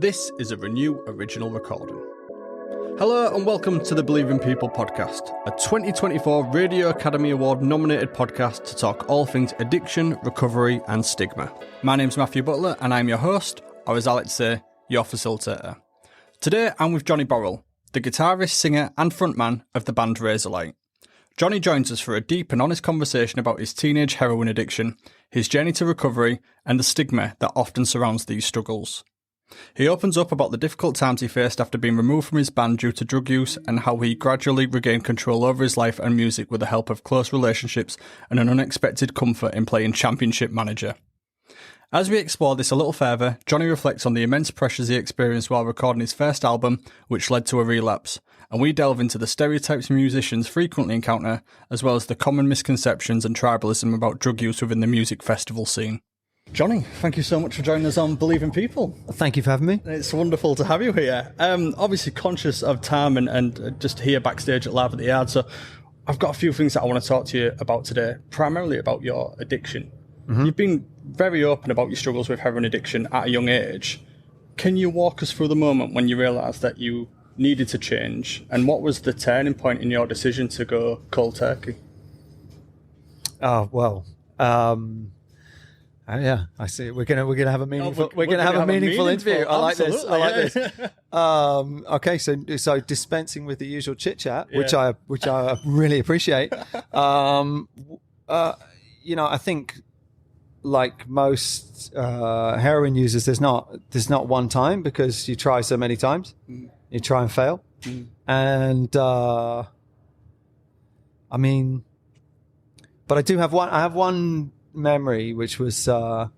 This is a Renew original recording. Hello and welcome to the Believe in People podcast, a 2024 Radio Academy Award nominated podcast to talk all things addiction, recovery and stigma. My name's Matthew Butler and I'm your host, or as I like to say, your facilitator. Today I'm with Johnny Borrell, the guitarist, singer and frontman of the band Razorlight. Johnny joins us for a deep and honest conversation about his teenage heroin addiction, his journey to recovery and the stigma that often surrounds these struggles. He opens up about the difficult times he faced after being removed from his band due to drug use and how he gradually regained control over his life and music with the help of close relationships and an unexpected comfort in playing Championship Manager. As we explore this a little further, Johnny reflects on the immense pressures he experienced while recording his first album, which led to a relapse, and we delve into the stereotypes musicians frequently encounter, as well as the common misconceptions and tribalism about drug use within the music festival scene. Johnny, thank you so much for joining us on Believe in People. Thank you for having me. It's wonderful to have you here. Obviously conscious of time and just here backstage at Live at the Yard, so I've got a few things that I want to talk to you about today, primarily about your addiction. Mm-hmm. You've been very open about your struggles with heroin addiction at a young age. Can you walk us through the moment when you realised that you needed to change, and what was the turning point in your decision to go cold turkey? Yeah, I see. We're gonna have a meaningful. We're gonna have a meaningful interview. I like this. I like this. Okay, so dispensing with the usual chit chat, which I really appreciate. I think like most heroin users, there's not one time, because you try so many times, you try and fail, and but I do have one. I have one memory, which was I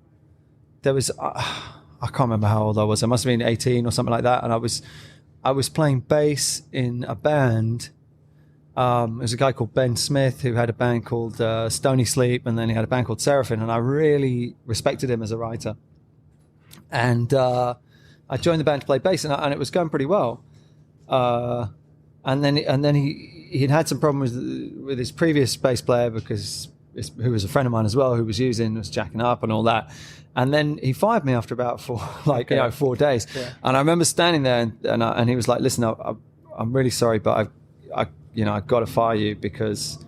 can't remember how old I was. I must have been 18 or something like that, and I was playing bass in a band. There's a guy called Ben Smith who had a band called Stony Sleep, and then he had a band called Seraphim, and I really respected him as a writer. And I joined the band to play bass, and it was going pretty well. And then he'd had some problems with his previous bass player, who was a friend of mine as well, who was jacking up and all that. And then he fired me after about 4 days. Yeah. And I remember standing there and he was like, "Listen, I'm really sorry, but I've got to fire you because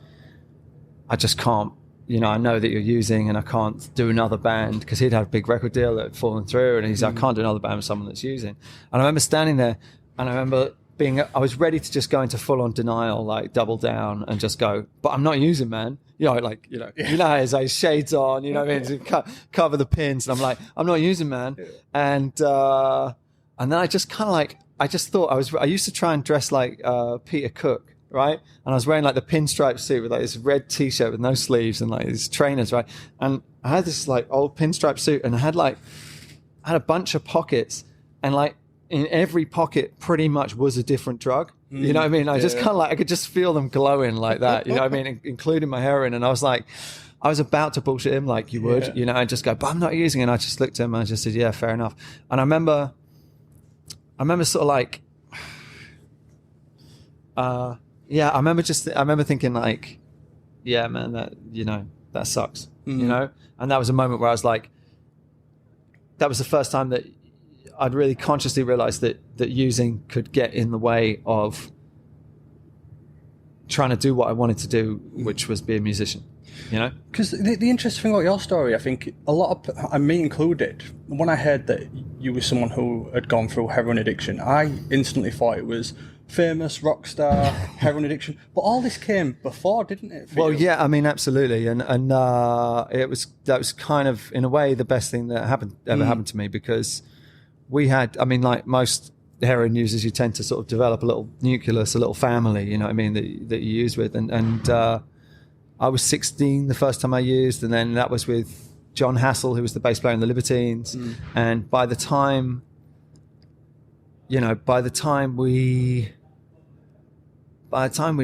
I just can't, I know that you're using and I can't do another band," because he'd had a big record deal that had fallen through, and he's like, "I can't do another band with someone that's using." And I remember standing there and I remember I was ready to just go into full on denial, like double down and just go, "But I'm not using, man." You know how it is, shades on, you know what I mean, to cover the pins. And I'm like, "I'm not using, man." And then I just kind of I just thought I used to try and dress like Peter Cook, right? And I was wearing like the pinstripe suit with like this red t-shirt with no sleeves and like these trainers, right? And I had this like old pinstripe suit, and I had a bunch of pockets, and like in every pocket pretty much was a different drug. You know what I mean? I just kind of I could just feel them glowing like that, you know what I mean? Including my heroin. And I was about to bullshit him like you would, and just go, "But I'm not using it." And I just looked at him and I just said, "Yeah, fair enough." And I remember sort of I remember thinking like, "Yeah, man, that sucks," And that was a moment where I was like, that was the first time that I'd really consciously realized that using could get in the way of trying to do what I wanted to do, which was be a musician, Because the interesting thing about your story, I think a lot of, and me included, when I heard that you were someone who had gone through heroin addiction, I instantly thought it was famous rock star heroin addiction, but all this came before, didn't it? Well, you? Yeah, I mean, absolutely, and that was kind of in a way the best thing that ever happened to me, because we had, like most heroin users, you tend to sort of develop a little nucleus, a little family, you know what I mean, that you use with, and I was 16 the first time I used, and then that was with John Hassel, who was the bass player in the Libertines, and by the time we'd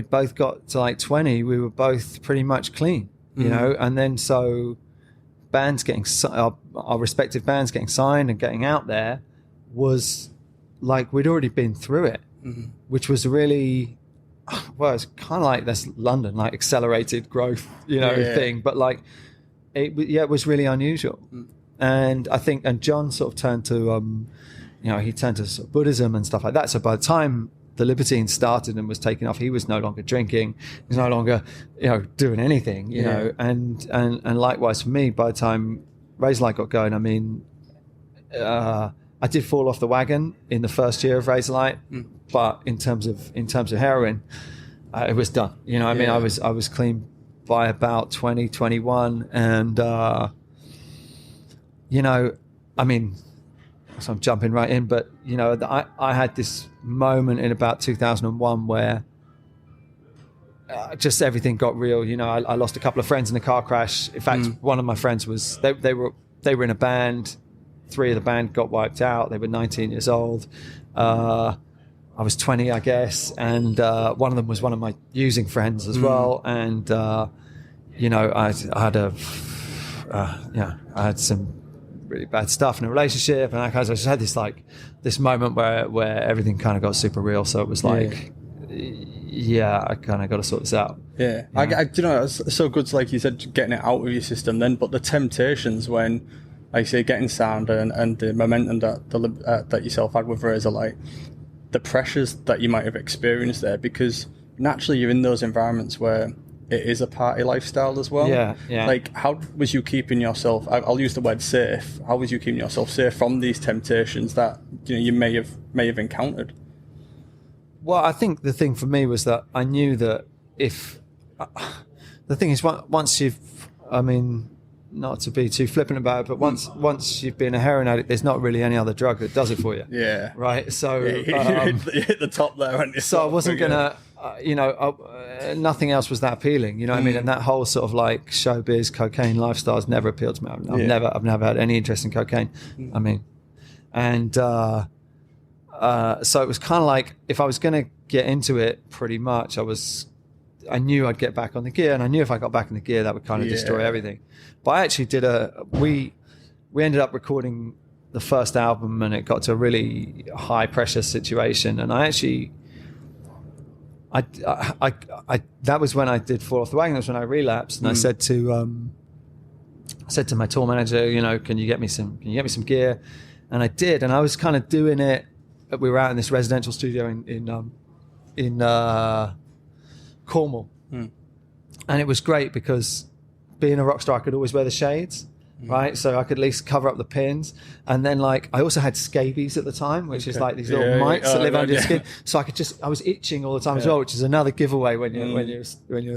both got to like 20, we were both pretty much clean, and then so our respective bands getting signed and getting out there was like we'd already been through it, which was really, well, it's kind of like this London, like accelerated growth, thing, but like it was really unusual. And I think, and John sort of turned to he turned to sort of Buddhism and stuff like that. So by the time the Libertine started and was taking off, he was no longer drinking. He was no longer, doing anything, you know. And likewise for me, by the time Razorlight got going, I mean, I did fall off the wagon in the first year of Razorlight, but in terms of heroin, it was done. You know, I mean, I was clean by about 2021, and I mean, so I'm jumping right in, but I had this moment in about 2001 where just everything got real. I lost a couple of friends in a car crash. In fact, one of my friends was they were in a band. 3 of the band got wiped out. They were 19 years old. I was 20, I guess, and one of them was one of my using friends as well. And I had some really bad stuff in a relationship, and I just had this moment where everything kind of got super real. So it was like, I kind of got to sort this out. Yeah, it's so good, like you said, getting it out of your system then, but the temptations when, like you say, getting sound and the momentum that yourself had with Razorlight, the pressures that you might have experienced there, because naturally you're in those environments where it is a party lifestyle as well. Yeah. Like, how was you keeping yourself, I'll use the word safe, how was you keeping yourself safe from these temptations that you may have encountered? Well, I think the thing for me was that I knew that the thing is, once you've, I mean, not to be too flippant about it, but once you've been a heroin addict, there's not really any other drug that does it for you. Yeah. Right. So you hit the top there, aren't you? So I wasn't gonna, nothing else was that appealing. You know what I mean? And that whole sort of like showbiz cocaine lifestyle has never appealed to me. I've never had any interest in cocaine. I mean, and so it was kind of like, if I was gonna get into it, pretty much I knew I'd get back on the gear, and I knew if I got back in the gear, that would kind of destroy everything. But I actually did we ended up recording the first album, and it got to a really high pressure situation. And I actually, I that was when I did fall off the wagon. That was when I relapsed, and I said to my tour manager, can you get me some gear? And I did, and I was kind of doing it. We were out in this residential studio in Cornwall, and it was great because being a rock star, I could always wear the shades, right? So I could at least cover up the pins. And then I also had scabies at the time, which is like these little mites that live under your skin. So I was itching all the time as well, which is another giveaway when you're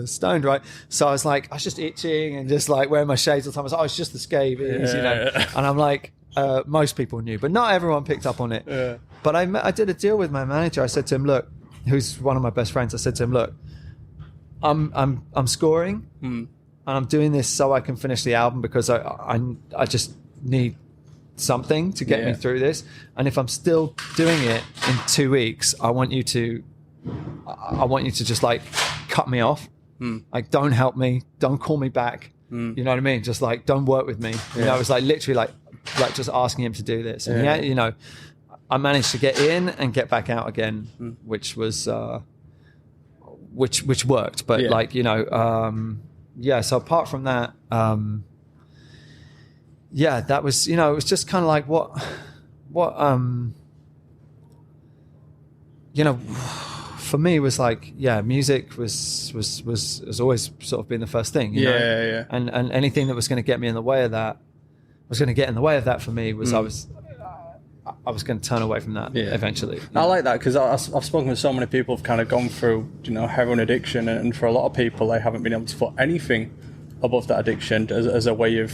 stoned, right? So I was just itching and just like wearing my shades all the time. I was like, it's just the scabies, And I'm like, most people knew, but not everyone picked up on it. Yeah. But I did a deal with my manager. I said to him, look, who's one of my best friends, I said to him, look, I'm scoring, and I'm doing this so I can finish the album, because I just need something to get me through this. And if I'm still doing it in 2 weeks, I want you to just like cut me off. Like, don't help me, don't call me back. You know what I mean? Just like, don't work with me. I was like literally like just asking him to do this. And I managed to get in and get back out again, which was which worked. But so apart from that, that was, it was just kind of like what for me was like, music was always sort of been the first thing, you know? And anything that was going to get me in the way of that, for me was I was going to turn away from that eventually. I like that, because I've spoken with so many people who've kind of gone through, heroin addiction, and for a lot of people, they haven't been able to put anything above that addiction as a way of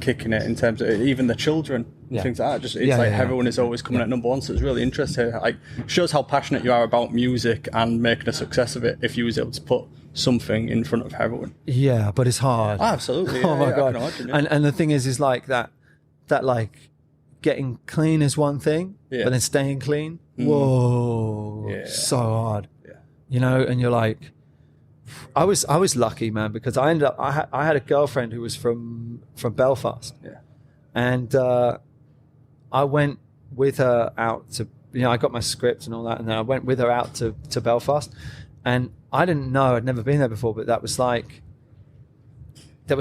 kicking it, in terms of even the children, things like that. Heroin is always coming at number one. So it's really interesting. Like, shows how passionate you are about music and making a success of it, if you was able to put something in front of heroin. Yeah, but it's hard. Oh, absolutely. Oh my God. And the thing is like that like, getting clean is one thing, but then staying clean, so hard. And you're like, I was lucky, man, because I had a girlfriend who was from Belfast, and I went with her out to, I got my script and all that, and then I went with her out to Belfast, and I didn't know, I'd never been there before, but that was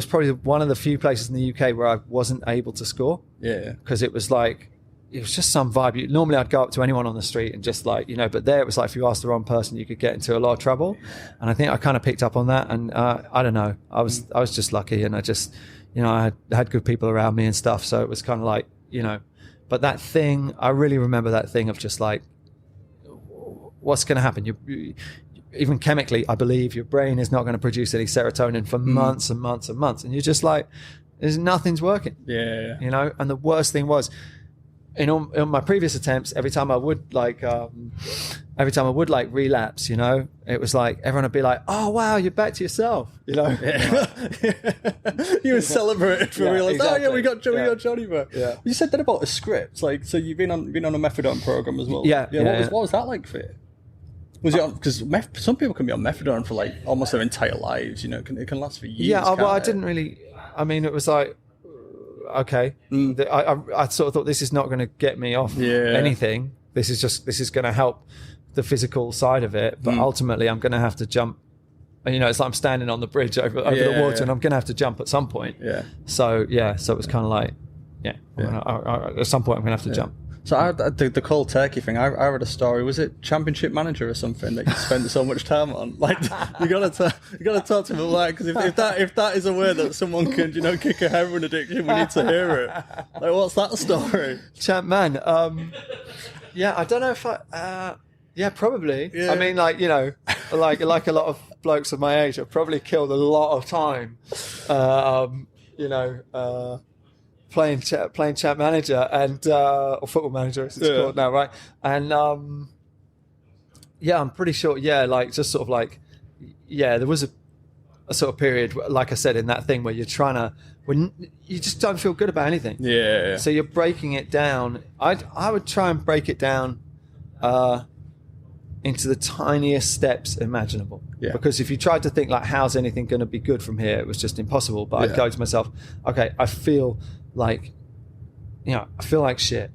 probably one of the few places in the UK where I wasn't able to score. Because it was like, it was just some vibe. Normally I'd go up to anyone on the street and just like, but there it was like if you asked the wrong person, you could get into a lot of trouble. And I think I kind of picked up on that. And I don't know, I was just lucky, and I just, I had good people around me and stuff. So it was kind of like, but that thing, I really remember that thing of just like, what's going to happen? You even chemically, I believe your brain is not going to produce any serotonin for months and months and months. And you're just like, nothing's working. Yeah. And the worst thing was, in my previous attempts, every time I would relapse, it was like everyone would be like, "Oh wow, you're back to yourself," Yeah. You were celebrated for real. Exactly. Oh yeah, we got Johnny back. Yeah. You said that about a script, like so you've been on a methadone program as well. Yeah. What was that like for you? Was it because some people can be on methadone for like almost their entire lives? It can last for years. Yeah. Well, I didn't really. I mean, it was like, okay, I sort of thought this is not going to get me off anything. This is going to help the physical side of it, but ultimately I'm going to have to jump. It's like I'm standing on the bridge over the water, and I'm going to have to jump at some point. Yeah. So it was kind of like, at some point I'm going to have to jump. So the cold turkey thing, I read a story. Was it Championship Manager or something that you spent so much time on? Like you gotta talk to me about that, because if that is a way that someone can kick a heroin addiction, we need to hear it. Like, what's that story? Champ man. I don't know if probably. Yeah. I mean, like like a lot of blokes of my age, I've probably killed a lot of time. Playing champ manager and or football manager as it's called now, right? And I'm pretty sure. Like just sort of like, there was a sort of period, like I said, in that thing where when you just don't feel good about anything. Yeah. So you're breaking it down. I would try and break it down into the tiniest steps imaginable. Yeah. Because if you tried to think like, how's anything going to be good from here, it was just impossible. But I'd go to myself, okay, I feel like shit.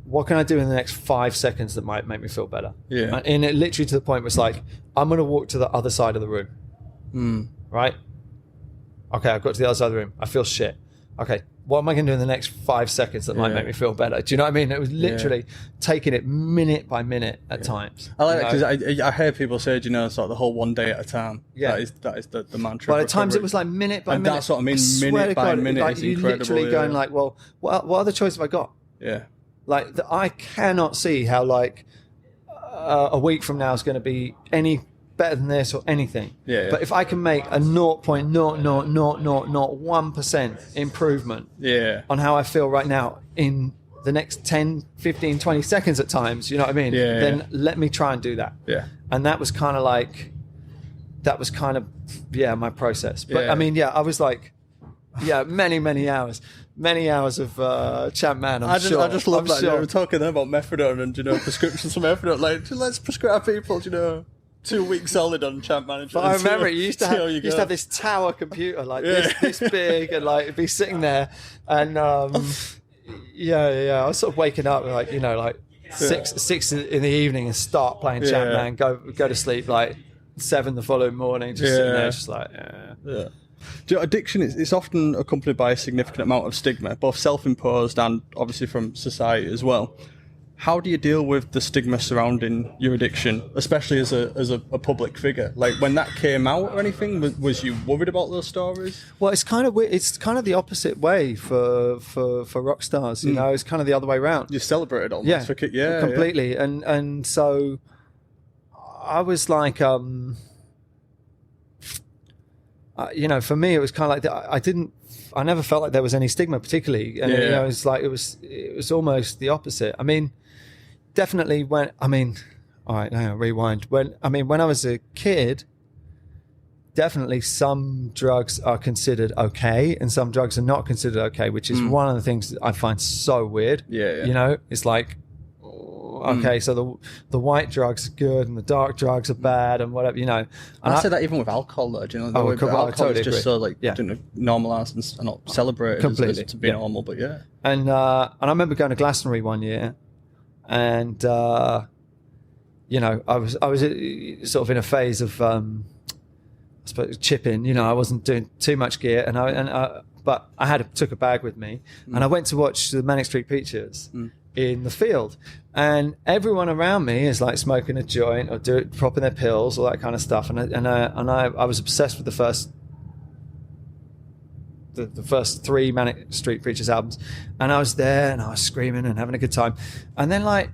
What can I do in the next 5 seconds that might make me feel better? Yeah. And it literally to the point was like, I'm going to walk to the other side of the room. Right? Okay, I've got to the other side of the room. I feel shit. Okay, what am I going to do in the next 5 seconds that might make me feel better? Do you know what I mean? It was literally taking it minute by minute at times. I like that because I hear people say, sort of the whole 1 day at a time. Yeah. That is the mantra. But at times it was like minute by minute. And that's what I mean, minute by minute is incredible. You're literally going like, well, what other choice have I got? Yeah. Like, I cannot see how like a week from now is going to be any better than this or anything. Yeah. But if I can make a 0.00001% improvement on how I feel right now in the next 10, 15, 20 seconds at times, you know what I mean? Yeah. Then let me try and do that. Yeah. And that was kind of my process. But I mean, I was like, many hours of champ man. I just love that. We're talking then about methadone and prescriptions for methadone. Like, let's prescribe people, 2 weeks solid on champ manager. But I remember you used to have this tower computer like this big, and like it'd be sitting there, and I was sort of waking up like 6 in the evening and start playing champ man, go to sleep like 7 the following morning, just sitting there just like addiction is often accompanied by a significant amount of stigma, both self-imposed and obviously from society as well. How do you deal with the stigma surrounding your addiction, especially as a public figure? Like when that came out or anything, was you worried about those stories? Well, it's kind of weird. It's kind of the opposite way for rock stars. It's kind of the other way around. You celebrated almost. Completely. Yeah. And so I was like, for me, it was kind of like I never felt like there was any stigma particularly, and it was like it was almost the opposite. I mean. Definitely all right, hang on, rewind. When I was a kid, definitely some drugs are considered okay and some drugs are not considered okay, which is one of the things that I find so weird. Yeah. It's like, okay, so the white drugs are good and the dark drugs are bad and whatever, And I say that even with alcohol, though. Alcohol totally is just agree. So normalised and not celebrated completely to be normal, but And I remember going to Glastonbury one year. And I was sort of in a phase of I suppose chipping. I wasn't doing too much gear, and but I took a bag with me, and I went to watch the Manic Street Preachers in the field, and everyone around me is like smoking a joint or popping their pills, all that kind of stuff, and I was obsessed with the first 3 Manic Street Preachers albums, and I was there and I was screaming and having a good time, and then like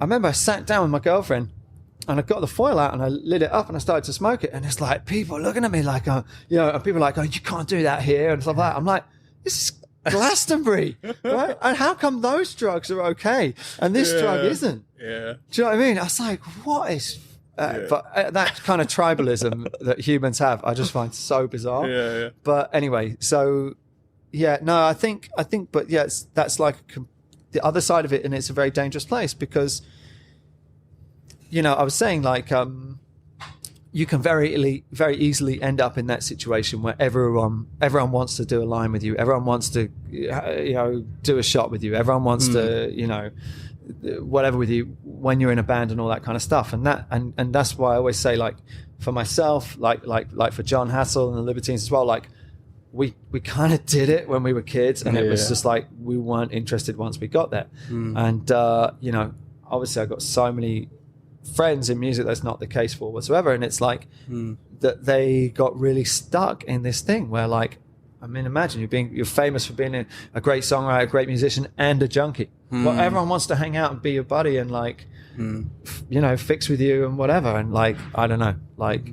I remember I sat down with my girlfriend and I got the foil out and I lit it up and I started to smoke it, and it's like people looking at me like, and people are like, oh, you can't do that here and stuff like that. I'm like, this is Glastonbury, right? And how come those drugs are okay and this drug isn't? Yeah. Do you know what I mean? I was like, what is... But that kind of tribalism that humans have, I just find so bizarre. Yeah. But anyway, so I think, but that's like the other side of it, and it's a very dangerous place because, I was saying like, you can very easily end up in that situation where everyone wants to do a line with you, everyone wants to, do a shot with you, everyone wants to, whatever with you when you're in a band and all that kind of stuff, and that's why I always say, like, for myself, like for John Hassel and the Libertines as well, like we kind of did it when we were kids, and it was just like we weren't interested once we got there. And obviously I got so many friends in music that's not the case for whatsoever, and it's like that they got really stuck in this thing where, like, I mean, imagine you're famous for being a great songwriter, a great musician, and a junkie. Well, everyone wants to hang out and be your buddy and like, fix with you and whatever. And like, I don't know, like,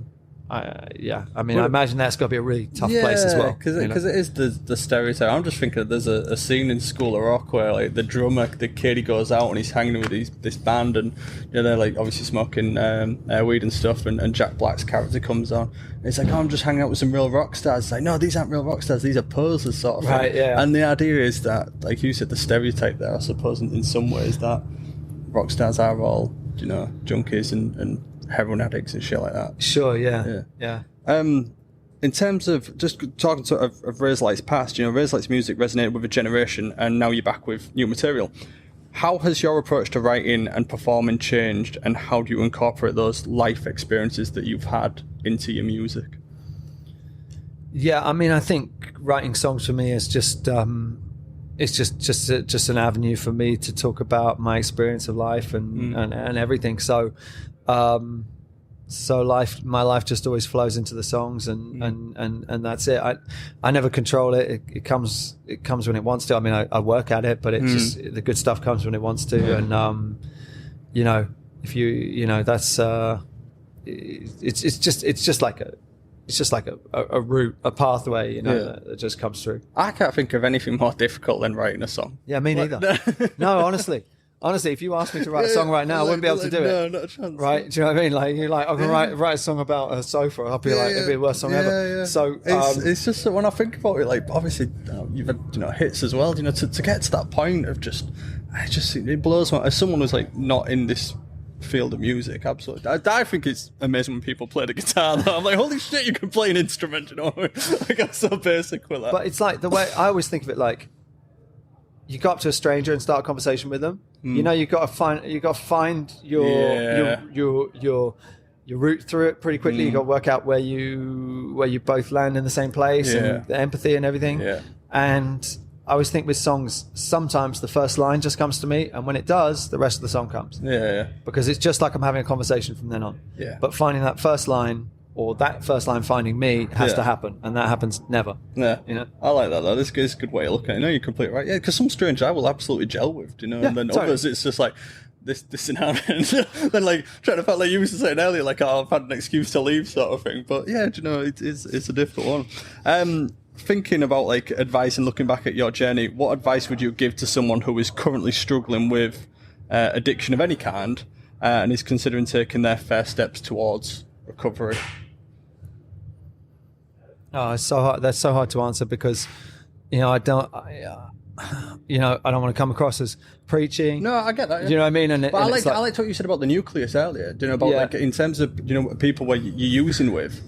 I mean, I imagine that's got to be a really tough place as well. Because it is the stereotype. I'm just thinking there's a scene in School of Rock where like the drummer, the kid, he goes out and he's hanging with this band, and they're like obviously smoking weed and stuff, and Jack Black's character comes on. And it's like, oh, I'm just hanging out with some real rock stars. It's like, no, these aren't real rock stars. These are posers, sort of. Right, thing. yeah. And the idea is that, like you said, the stereotype there, I suppose, in some ways, that rock stars are all, junkies and heroin addicts and shit like that. Sure, yeah. In terms of just talking sort of Razorlight's past, Razorlight's music resonated with a generation, and now you're back with new material. How has your approach to writing and performing changed, and how do you incorporate those life experiences that you've had into your music? Yeah, I mean, I think writing songs for me is just it's just an avenue for me to talk about my experience of life and everything. So my life just always flows into the songs, and that's it. I never control it. It comes when it wants to. I mean, I work at it, but it just, the good stuff comes when it wants to. And if that's it's just like a route, a pathway, that just comes through. I can't think of anything more difficult than writing a song. Yeah, me neither. No, honestly, if you asked me to write a song right now, I wouldn't be able to do it. No, not a chance. Right? Do you know what I mean? Like, you're like, I can write a song about a sofa. I'll be like, it'd be the worst song ever. Yeah. So it's just that when I think about it, like, obviously you've had hits as well. To get to that point of it blows my. As someone who's like not in this field of music, absolutely. I think it's amazing when people play the guitar, though. I'm like, holy shit, you can play an instrument, Like, I'm so basic with that. But it's like the way I always think of it, like, you go up to a stranger and start a conversation with them. You got to find your route through it pretty quickly. You got to work out where you both land in the same place, and the empathy and everything. Yeah. And I always think with songs, sometimes the first line just comes to me, and when it does, the rest of the song comes. Yeah. Because it's just like I'm having a conversation from then on. Yeah. But finding that first line, or that first line finding me, has to happen, and that happens never. Yeah, I like that though. This is a good way of looking at it. No, you're completely right. Yeah, because some stranger I will absolutely gel with, and then totally. Others it's just like this and that, and then like trying to find, like you were saying earlier, like, oh, I've had an excuse to leave, sort of thing. But yeah, it's a difficult one. Thinking about like advice and looking back at your journey, what advice would you give to someone who is currently struggling with addiction of any kind and is considering taking their first steps towards recovery? Oh, it's so hard. That's so hard to answer because, I don't want to come across as preaching. No, I get that. Yeah. Do you know what I mean? But I liked what you said about the nucleus earlier. Do you know about like in terms of people where you're using with,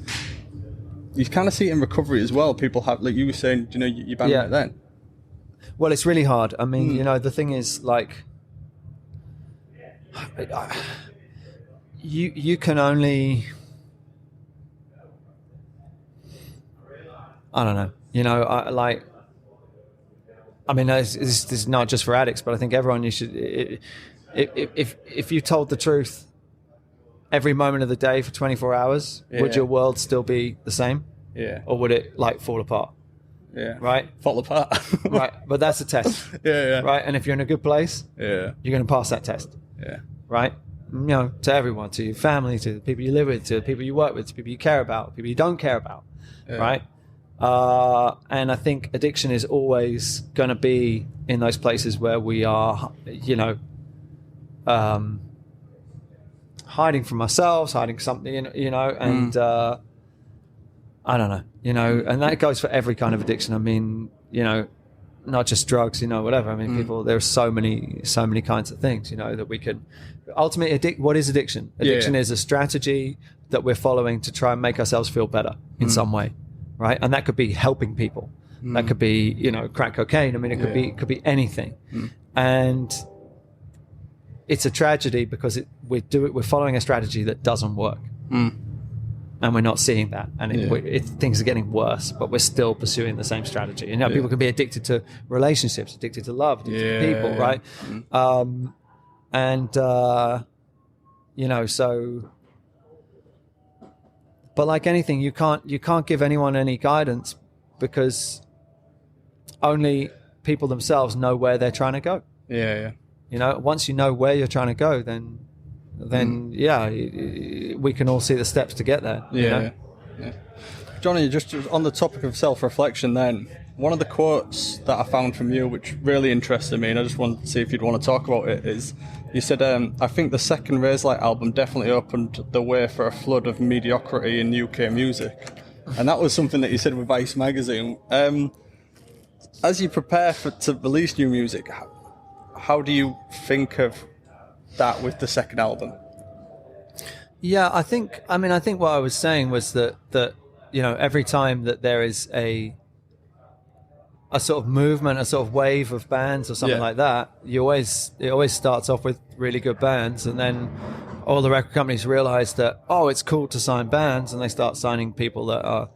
you kind of see it in recovery as well. People have, like you were saying, you banned it then. Well, it's really hard. I mean, the thing is, like, you can only. I don't know. I mean, this is not just for addicts, but I think everyone, you should, if you told the truth every moment of the day for 24 hours, would your world still be the same? Yeah. Or would it like fall apart? Yeah. Right? Fall apart. Right. But that's a test. Yeah. Right? And if you're in a good place, yeah, you're going to pass that test. Yeah. Right? You know, to everyone, to your family, to the people you live with, to the people you work with, to people you care about, people you don't care about. Yeah. Right? And I think addiction is always going to be in those places where we are, you know, hiding from ourselves, hiding something, you know, and I don't know, you know, and that goes for every kind of addiction. I mean, you know, not just drugs, you know, whatever. I mean, people, there's so many kinds of things, you know, that we could ultimately what is addiction? Addiction is a strategy that we're following to try and make ourselves feel better in some way. Right. And that could be helping people. That could be, you know, crack cocaine. I mean, it could be anything. And it's a tragedy because we're following a strategy that doesn't work. And we're not seeing that. And things are getting worse, but we're still pursuing the same strategy. You know, people can be addicted to relationships, addicted to love, addicted to people, right? You know, so... But like anything, you can't give anyone any guidance because only people themselves know where they're trying to go. Yeah. You know, once you know where you're trying to go, then we can all see the steps to get there. You know? Johnny, just on the topic of self-reflection then, one of the quotes that I found from you which really interested me, and I just wanted to see if you'd want to talk about it, is you said, I think the second Razorlight album definitely opened the way for a flood of mediocrity in UK music. And that was something that you said with Vice magazine. As you prepare to release new music, how do you think of that with the second album? Yeah, I think what I was saying was that you know, every time that there is a sort of movement, a sort of wave of bands or something like that, it always starts off with really good bands, and then all the record companies realize that, oh, it's cool to sign bands, and they start signing people that are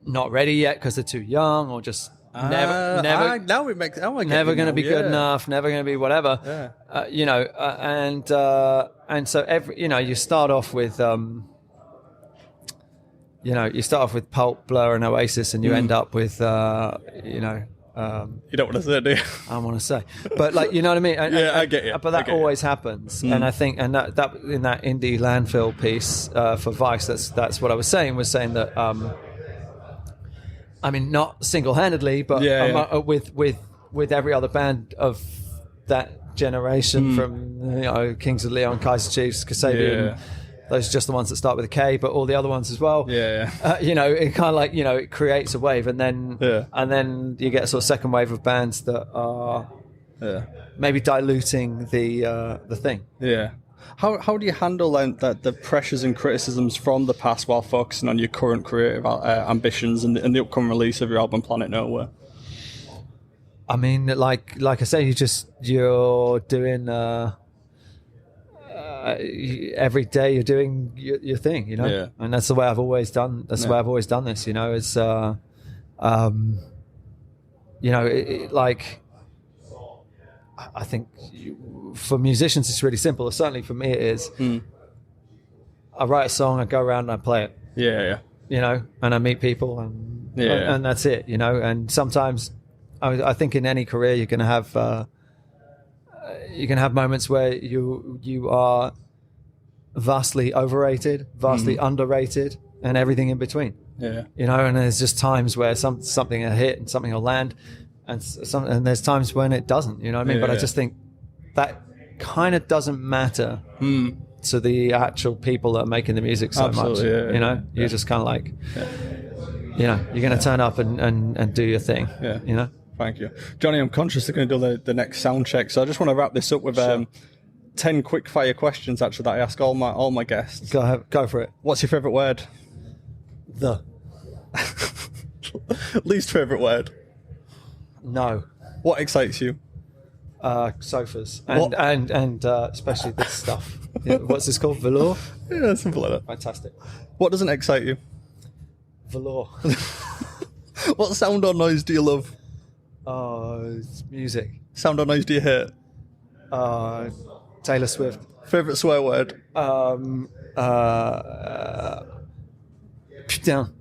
not ready yet because they're too young or just never going to be good enough, never going to be whatever. You know, and so you start off with Pulp, Blur, and Oasis, and you end up with you don't want to say it, do you? I want to say, but like, you know what I mean? I get you. But that always happens, and I think, and that in that indie landfill piece for Vice, that's what I was saying that. I mean, not single-handedly, but with every other band of that generation, from, you know, Kings of Leon, Kaiser Chiefs, Kasabian. Those are just the ones that start with a K, but all the other ones as well. You know, it kind of like, you know, it creates a wave, and then you get a sort of second wave of bands that are maybe diluting the thing. How do you handle the pressures and criticisms from the past while focusing on your current creative ambitions and the upcoming release of your album Planet Nowhere? I mean, like I say, you're doing every day you're doing your thing, you know, and that's the way I've always done. That's the way I've always done this, you know. It's you know, like, I think for musicians it's really simple. Certainly for me it is. I write a song, I go around and I play it. You know, and I meet people, and that's it. You know, and sometimes I think in any career you're going to have. You can have moments where you are vastly overrated, vastly underrated, and everything in between. You know, and there's just times where something will hit and something will land, and there's times when it doesn't. You know what I mean? But I just think that kind of doesn't matter to the actual people that are making the music so much. You know, you're just kind of like, you know, you're going to turn up and do your thing. You know. Thank you. Johnny, I'm conscious they're going to do the next sound check, so I just want to wrap this up with 10 quick fire questions actually that I ask all my guests. Go for it. What's your favourite word? The. Least favourite word? No. What excites you? Sofas. And especially this stuff. What's this called? Velour? Yeah, something like that. Fantastic. What doesn't excite you? Velour. What sound or noise do you love? It's music. Sound or noise do you hate? Taylor Swift. Favourite swear word? Putain.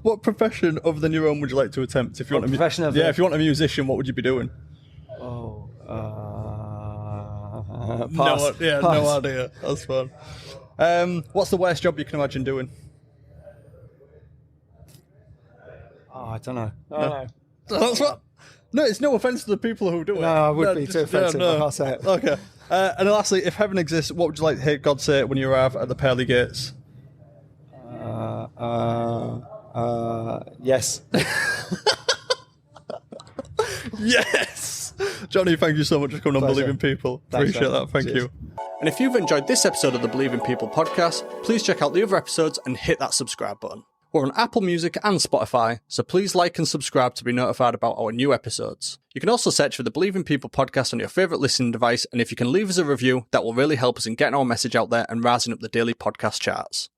What profession other than your own would you like to attempt? If you want a if you want a musician, what would you be doing? Pass. No idea. That's fun. What's the worst job you can imagine doing? I don't know. No. That's what. No, it's no offence to the people who do it. No, I would be too offensive. I can't say it. Okay. And then lastly, if heaven exists, what would you like to hear God say when you arrive at the pearly gates? Yes. Yes! Johnny, thank you so much for coming on Believe in People. Thanks, Appreciate that. Thank Cheers. you. And if you've enjoyed this episode of the Believe in People podcast, please check out the other episodes and hit that subscribe button. We're on Apple Music and Spotify, so please like and subscribe to be notified about our new episodes. You can also search for the Believe in People podcast on your favourite listening device, and if you can leave us a review, that will really help us in getting our message out there and rising up the daily podcast charts.